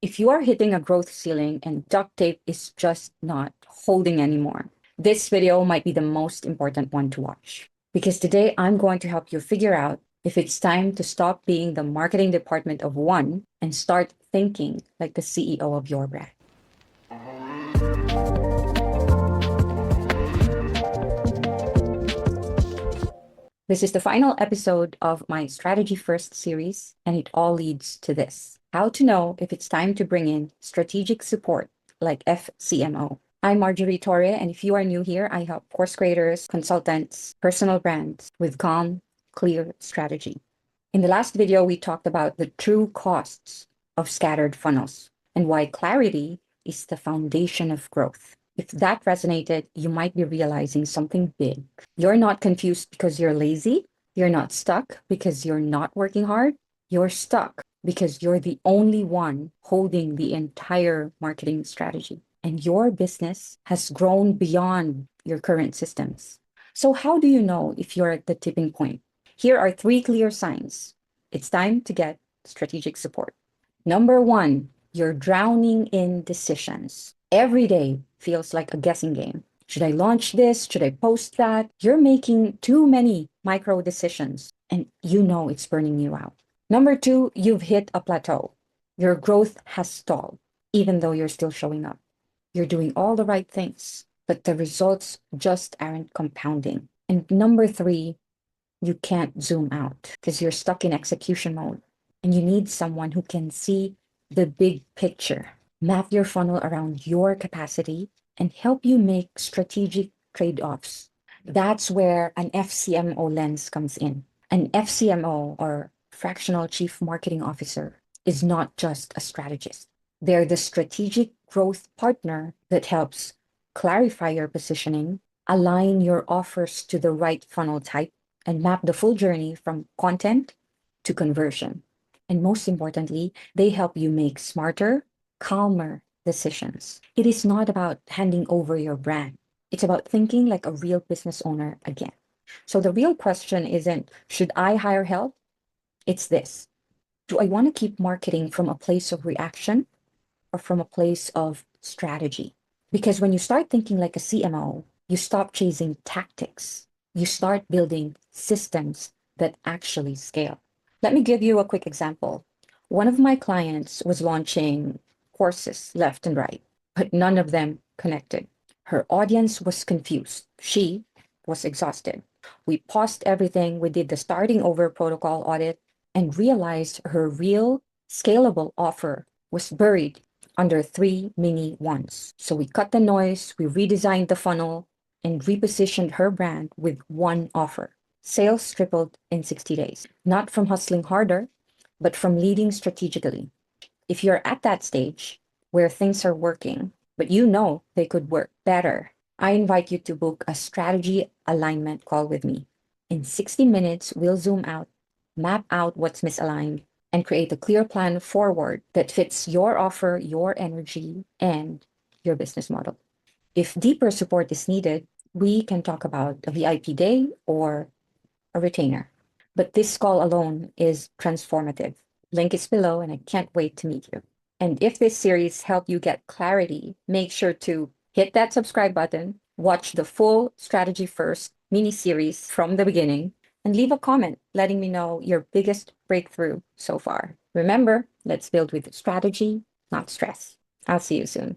If you are hitting a growth ceiling and duct tape is just not holding anymore, this video might be the most important one to watch. Because today I'm going to help you figure out if it's time to stop being the marketing department of one and start thinking like the CEO of your brand. This is the final episode of my Strategy First series, and it all leads to this: how to know if it's time to bring in strategic support like fCMO. I'm Marjorie Torre, and if you are new here, I help course creators, consultants, personal brands with calm, clear strategy. In the last video, we talked about the true costs of scattered funnels and why clarity is the foundation of growth. If that resonated, you might be realizing something big. You're not confused because you're lazy. You're not stuck because you're not working hard. You're stuck because you're the only one holding the entire marketing strategy. And your business has grown beyond your current systems. So how do you know if you're at the tipping point? Here are 3 clear signs. It's time to get strategic support. Number 1, you're drowning in decisions. Every day feels like a guessing game. Should I launch this? Should I post that? You're making too many micro decisions, and you know it's burning you out. Number 2, you've hit a plateau. Your growth has stalled, even though you're still showing up. You're doing all the right things, but the results just aren't compounding. And number 3, you can't zoom out because you're stuck in execution mode, and you need someone who can see the big picture, map your funnel around your capacity, and help you make strategic trade-offs. That's where an fCMO lens comes in. An fCMO, or fractional chief marketing officer, is not just a strategist. They're the strategic growth partner that helps clarify your positioning, align your offers to the right funnel type, and map the full journey from content to conversion. And most importantly, they help you make smarter, calmer decisions. It is not about handing over your brand. It's about thinking like a real business owner again. So the real question isn't, should I hire help? It's this: do I want to keep marketing from a place of reaction or from a place of strategy? Because when you start thinking like a CMO, you stop chasing tactics. You start building systems that actually scale. Let me give you a quick example. One of my clients was launching courses left and right, but none of them connected. Her audience was confused. She was exhausted. We paused everything. We did the starting over protocol audit and realized her real scalable offer was buried under 3 mini ones. So we cut the noise, we redesigned the funnel, and repositioned her brand with one offer. Sales tripled in 60 days, not from hustling harder, but from leading strategically. If you're at that stage where things are working, but you know they could work better, I invite you to book a strategy alignment call with me. In 60 minutes, we'll zoom out, map out what's misaligned, and create a clear plan forward that fits your offer, your energy, and your business model. If deeper support is needed, we can talk about a VIP day or a retainer. But this call alone is transformative. Link is below, and I can't wait to meet you. And if this series helped you get clarity, make sure to hit that subscribe button, watch the full Strategy First mini-series from the beginning, and leave a comment letting me know your biggest breakthrough so far. Remember, let's build with strategy, not stress. I'll see you soon.